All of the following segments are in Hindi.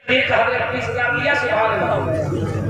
एक हज़रत 20,000 दिया, सुभान अल्लाह।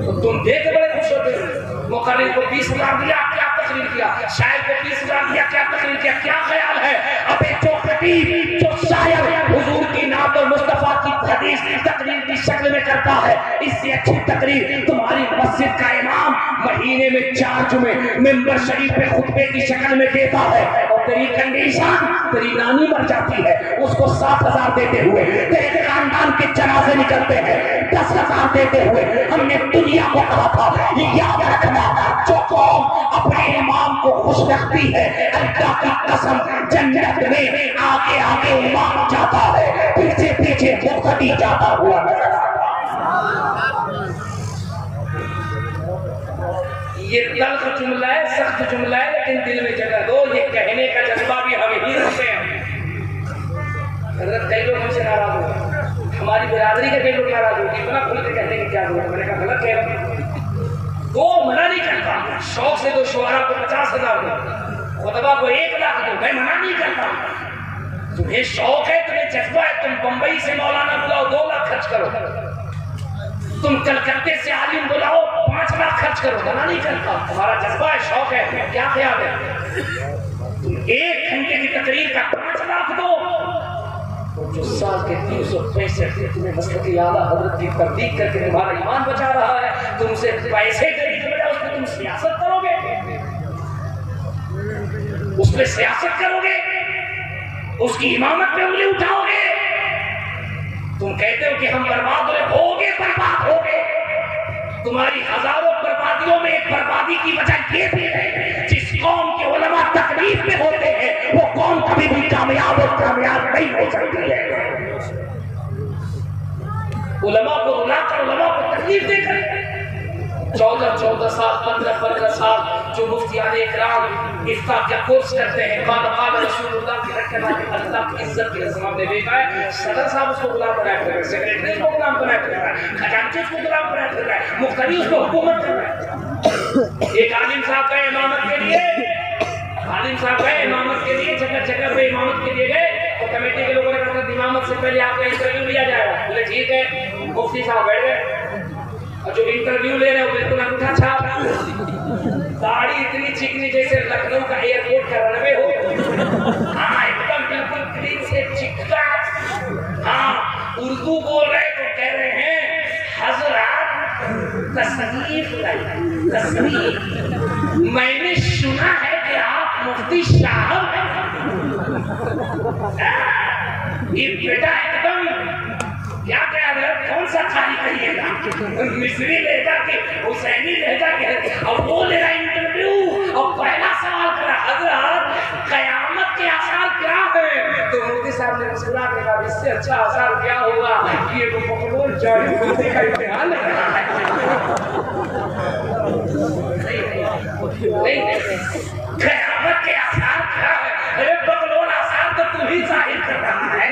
तो तुम देख बड़े खुश होते हो। मुकर्रिर को 20,000 दिया, क्या तकरीर किया। शायर को 20,000 दिया, क्या तकरीर किया। क्या ख्याल है। अबे जो खतीब, जो शायर हुजूर की नात और मुस्तफा की हदीस तकरीर की शक्ल में करता है, इससे अच्छी तकरीर तुम्हारी मस्जिद का इमाम महीने में 4 जुमे मिंबर शरीफ पे खुतबे की शक्ल में देता है। और तेरी कंडीशन, तेरी नानी मर जाती है, उसको 7,000 देते हुए तेरे खानदान के जनाजे निकलते हैं 10,000 देते हुए। हमने दुनिया को कहा था, ये याद रखना, जो कौम अपने इमाम को खुश रखती है, अल्लाह की कसम जन्नत में आगे आगे इमाम जाता है, पीछे पीछे मुक्तदी जाता हुआ नजर आता है। ये तल्ख जुमला है, सख्त जुमला है, लेकिन दिल में जगह दो। ये कहने का जज्बा भी हम ही रखते हैं। कई लोग हमसे नाराज हो, हमारी बिरादरी के कई लोग नाराज हो, इतना खुल के कहने की क्या जरूरत। मैंने कहा गलत कह रहा हूं। वो मना नहीं करता, शौक से दो शुआरा को 50,000 दो, खुतबा को 1 लाख दो, मैं मना नहीं करता। तुम्हें शौक है, तुम्हें जज्बा है, तुम बंबई से मौलाना बुलाओ 2 लाख खर्च करो, तुम कलकत्ते से आलिम बुलाओ 5 लाख खर्च करो, मना नहीं करता। तुम्हारा जज्बा है, शौक है, क्या ख्याल है। तुम 1 घंटे की तकरीर का 5 लाख दो, जो साल के 365 दिन तुम्हें मसलक आला हजरत की तरदीद करके तुम्हारा ईमान बचा रहा है, तुम उसे पैसे देने के बजाय उसमें तुम सियासत करोगे, उसमें सियासत करोगे, उसकी इमामत पे उंगली उठाओगे। तुम कहते हो कि हम बर्बाद होगे, बर्बाद होगे। तुम्हारी हजारों बर्बादियों में एक बर्बादी की वजह ये भी है, जिस कौम के उलमा तकलीफ में होते हैं, वो कौम कभी भी कामयाब और कामयाब नहीं हो सकती है। उलमा को रुलाकर, उलमा को तकलीफ देकर 14 साल 15 साल जो मुफ्तियाने इकराम इफ्ता का कोर्स करते हैं, क़ाल रसूलुल्लाह की रखना अल्लाह की इज्जत के ज़माने में देखा है। सदर साहब उसको गुलाम बनाया फिर रहा है, सेक्रेटरी उसको गुलाम बनाया फिर रहा है, खजांची उसको गुलाम बनाया फिर रहा है, मुख्तरी उसको हुकूमत कर रहा है। एक आलिम साहब गए इमामत के लिए, आलिम साहब गए इमामत के लिए, जगह जगह पे इमामत के लिए गए, तो कमेटी के लोगों ने कहा इमामत से पहले आपका इंटरव्यू लिया जाएगा। बोले ठीक है। मुफ्ती साहब बैठ गए, और जो इंटरव्यू ले रहे हो बिल्कुल अंगूठा छाप, दाढ़ी इतनी चिकनी जैसे लखनऊ का एयरपोर्ट का रनवे हो। हाँ, एकदम बिल्कुल क्लीन से चिकना। हाँ, उर्दू बोल रहे तो कह रहे हैं हजरत तशरीफ लाइए, तशरीफ। मैंने सुना है कि आप मुफ्ती साहब हैं। ये बेटा एकदम क्या कह रहे हो, कौन सा खाली करिएगा, मिस्री लहजा के, हुसैनी लहजा के, और वो ले रहा इंटरव्यू, और पहला सवाल करा हजरत कयामत के आसार क्या है। तो मुफ्ती साहब ने मुस्कुरा के कहा इससे अच्छा आसार क्या होगा कि ये बकलोल जाए का इम्तिहान लग रहा है। नहीं, कयामत के आसार क्या है। अरे बकलोल आसार तो तू ही जाहिर कर रहा है।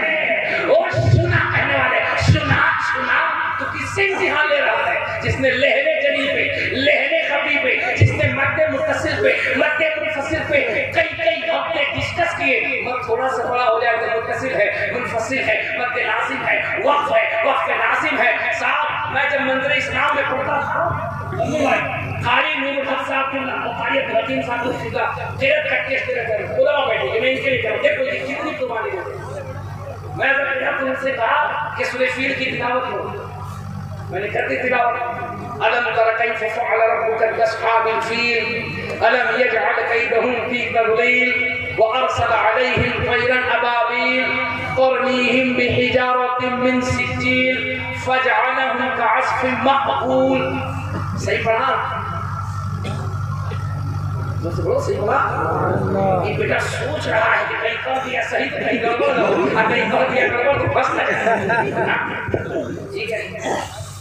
और सुना कहने वाले, सुना तो किससे इम्तिहान ले रहा है। जिसने लहरे जनी पे, लहरे खफी पे, जिसने मद्दे मुत्तसिल पे, मद्दे मुनफसिल पे कई हफ्ते डिस्कस किए। मत थोड़ा सा बड़ा हो जाए तो मुत्तसिल है, मुनफसिल है, मद्दे लाजिम है, वक्फ है, वक्फ लाजिम है। साहब मैं जब मंदिर इस्लाम में पढ़ता था, कारी नूर हक साहब के कारी हकीम साहब को सीधा तेरे कट्टे तेरे कर बुलाओ बैठे, मैं इनके लिए करूं। देखो ये कितनी कुर्बानी देते। मैं जब उनसे कहा कि सूरह फील की तिलावत हो, मैंने कर दी तिलावत। अलम तरा कैफ फअल रब्बुका बिअस्हाबिल फील अलम यजअल कैदहुम फी तदलील व अरसल अलैहिम तयरन अबाबील तरमीहिम बिहिजारतिन मिन सिज्जील फजअलहुम कअस्फिन मअकूल। सही पढ़ा? सही बोला। ये बेटा सोच रहा है कि कहीं कर दिया सही तो कहीं गड़बड़ ना हो, और कहीं कर दिया गड़बड़ तो बस ना। ठीक है।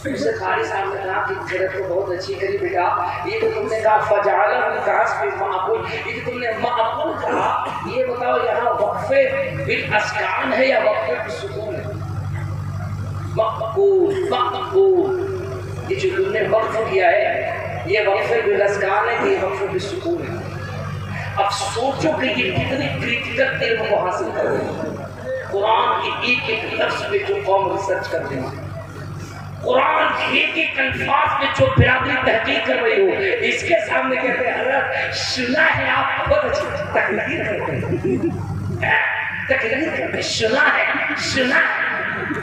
उससे खाली साहब ने कहा कि जगत को बहुत अच्छी करी बेटा। ये तो तुमने कहा फजाला विकास पे माकूल, ये तो तुमने माकूल कहा। ये बताओ यहाँ वक्फे बिल अस्कान है या वक्फे बिल सुकून है? माकूल, माकूल। ये जो तुमने वक्फ किया है ये वक्फे बिल अस्कान है कि ये वक्फे बिल सुकून है। अब सोचो कि ये कितनी क्रिटिकल इल्म को हासिल कर रहे हैं। कुरान की एक लफ्ज पे जो कौम रिसर्च करते हैं, एक एक अल्फाज में जो बिरादरी तहकीक कर रही हो, इसके सामने कहते हैं हज़रत सुना है आप बहुत अच्छी तकरीर करते हैं, तकरीर करते हैं, सुना है, सुना है।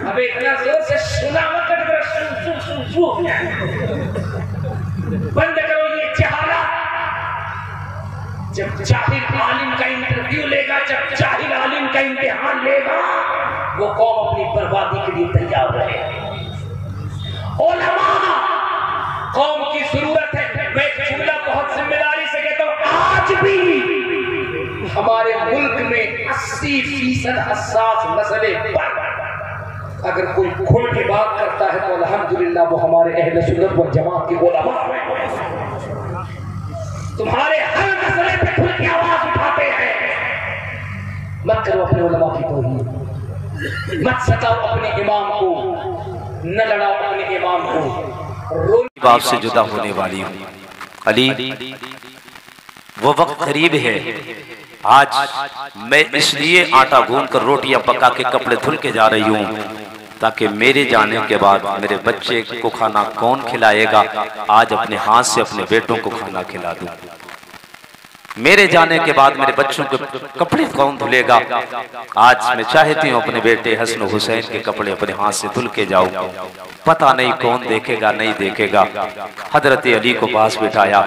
अब इतना जोर से सुना मत कर, सुन सुन सुन सुन बंद करो ये चहाला। जब जाहिल आलिम का इंटरव्यू लेगा, जब जाहिल आलिम का इम्तिहान लेगा, वो कौम अपनी बर्बादी के लिए तैयार रहे। उलमा कौम की जरूरत है। मैं जुमला बहुत जिम्मेदारी से कहता हूं, आज भी हमारे मुल्क में 80% हसास मसले पर अगर कोई खुल के बात करता है तो अल्हम्दुलिल्लाह वो हमारे अहले सुन्नत व जमात के उलमा हैं। तुम्हारे हर मसले पे खुल के आवाज उठाते हैं। मत करो अपने उलमा की तौहीन, मत सताओ अपने इमाम को, न लड़ाओ अपने इमाम को। बाप से जुदा होने वाली हूँ अली, वो वक्त करीब है। आज मैं इसलिए आटा गूंद कर रोटियां पका के कपड़े धुल के जा रही हूँ ताकि मेरे जाने के बाद मेरे बच्चे को खाना कौन खिलाएगा। आज अपने हाथ से अपने बेटों को खाना खिला दूं। मेरे जाने के बाद मेरे बच्चों के कपड़े कौन धुलेगा। आज मैं चाहती हूँ अपने बेटे हसन हुसैन के कपड़े अपने हाथ से धुल के जाऊं। पता नहीं कौन देखेगा नहीं देखेगा। हजरत अली को पास बिठाया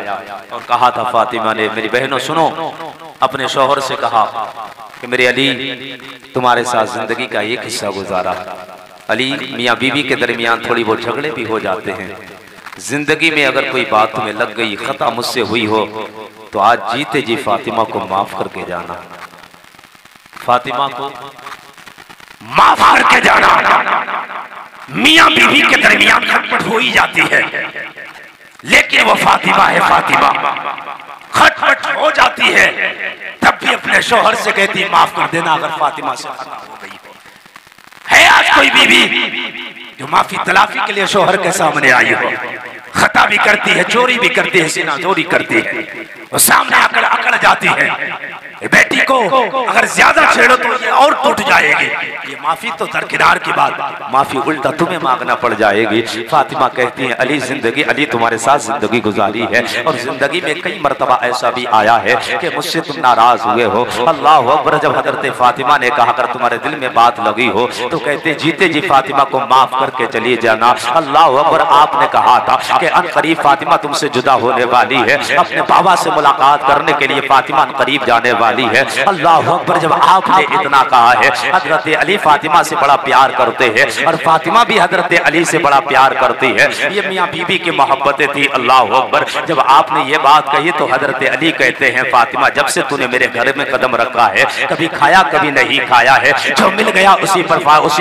और कहा था, फातिमा ने, मेरी बहनों सुनो, अपने शौहर से कहा कि मेरे अली तुम्हारे साथ जिंदगी का एक हिस्सा गुजारा। अली मियाँ बीवी के दरमियान थोड़ी बहुत झगड़े भी हो जाते हैं। जिंदगी में अगर कोई बात तुम्हें लग गई, खता मुझसे हुई हो, तो आज जीते जी फातिमा को माफ करके जाना। फातिमा को माफ करके जाना। मियाँ बीवी के दरमियान खटपट हो ही जाती है, लेकिन वो फातिमा है। फातिमा खटपट हो जाती है तब भी अपने शौहर से कहती माफ कर देना अगर फातिमा से खता हो गई है। आज कोई बीवी जो माफी तलाफी के लिए शौहर के सामने आई हो, खता भी करती है, चोरी भी करती है, सीना चोरी करती है, वो सामने आकर अकड़ जाती है। बेटी को अगर ज्यादा छेड़ो तो ये और टूट जाएगी। ये माफी तो दरकिनार की बात, माफी उल्टा तुम्हें मांगना पड़ जाएगी। फातिमा कहती है, अली जिंदगी, अली तुम्हारे साथ जिंदगी गुजारी है और जिंदगी में कई मरतबा ऐसा भी आया है कि मुझसे तुम नाराज हुए हो। अल्लाह अकबर। जब हजरत फातिमा ने कहा अगर तुम्हारे दिल में बात लगी हो तो कहते जीते जी फातिमा को माफ करके चली जाना। अल्लाह अकबर। आपने कहा था कि अनकरीब फातिमा तुमसे जुदा होने वाली है, अपने बाबा से मुलाकात करने के लिए फातिमा अनकरीब जाने वाली है। अल्लाह अकबर। जब आपने इतना कहा है, हजरत अली फातिमा से बड़ा प्यार करते हैं और फातिमा भी हजरत अली से बड़ा प्यार करती है। ये मियाँ बीवी की मोहब्बतें थी। अल्लाह अकबर। जब आपने ये बात कही तो हजरत अली कहते हैं, फातिमा जब से तूने मेरे घर में कदम रखा है, कभी खाया कभी नहीं खाया है, जो मिल गया उसी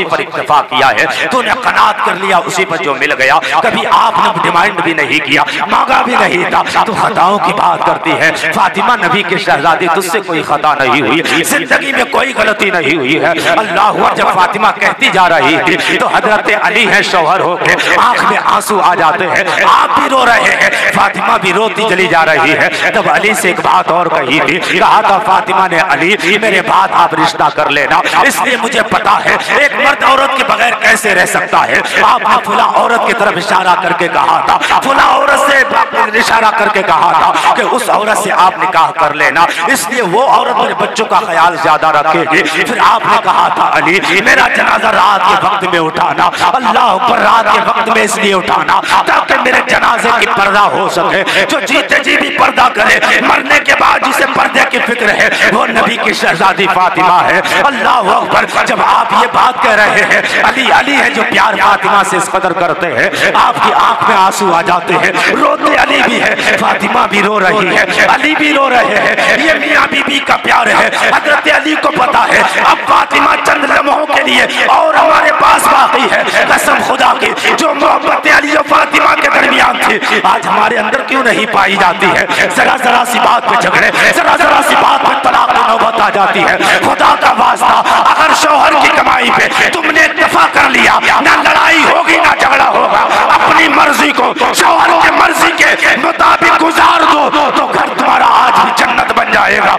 पर इक्तफा किया है, तूने कनात कर लिया उसी पर जो मिल गया, कभी आपने डिमांड भी नहीं किया, मांगा भी नहीं था। तो खताओं की बात करती है फातिमा, नबी के शहजादी, तुझसे कोई खता नहीं हुई, जिंदगी में कोई गलती नहीं हुई है। अल्लाह। जब फातिमा कहती जा रही थी तो हजरत अली है शौहर होके आंख में आंसू आ जाते हैं, आप भी रो रहे हैं, फातिमा भी रोती चली जा रही है। तब अली से एक बात और कही थी, कहा था फातिमा ने, अली मेरे बाद आप रिश्ता कर लेना, इसलिए मुझे पता है एक मर्द औरत के बगैर कैसे रह सकता है। आपने फुला औरत की तरफ इशारा करके कहा था, फुला औरत से इशारा करके कहा था कि उस औरत से आप निकाह कर लेना, इसलिए वो औरत मेरे बच्चों का ख्याल ज्यादा रखेगी। फिर आपने कहा था, अली मेरा जनाजा रात के वक्त में उठाना। अल्लाह पर रात के वक्त में इसलिए उठाना ताकि मेरे जनाजे की पर्दा हो सके। जो जीते जी भी पर्दा करे, मरने के बाद जिसे पर्दे की फिक्र है वो नबी की शहजादी फातिमा है। अल्लाह अकबर। जब आप ये बात कह रहे हैं, अली अली है जो प्यार फातिमा से इस कदर करते हैं, आपकी आंख में आंसू आ जाते हैं, रोते अली भी है, फातिमा भी रो रही है, अली भी रो रहे हैं। ये मियाँ बीबी का प्यार है। हजरत अली को पता है अब फातिमा चंद लम्हों के लिए और हमारे पास बाकी है। कसम खुदा की, जो मोहब्बत अली और फातिमा के दरमियान थी आज हमारे अंदर क्यों नहीं पाई जाती है। जरा जरा सी बात पे झगड़े, जरा जरा सी बात पे तलाक की नौबत आ जाती है। खुदा का वास्ता, अगर शौहर की कमाई पे तुमने इत्तेफाक कर लिया, ना लड़ाई होगी ना झगड़ा होगा, अपनी मर्जी को शौहर की मर्जी के मुताबिक गुजार दो तो घर तुम्हारा आज भी जन्नत बन जाएगा।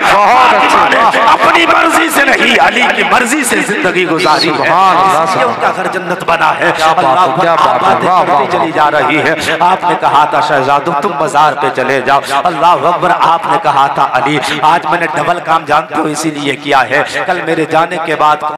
अपनी मर्जी से नहीं, अली की मर्जी से जिंदगी गुजारी है, इसलिए उनका घर जन्नत बना है। अल्लाह चली जा रही है। आपने कहा था शहजादों तुम मजार पे चले जाओ, अल्लाह अकबर। आपने कहा था अली आज मैंने डबल काम जानते हो इसीलिए किया है, कल मेरे जाने के बाद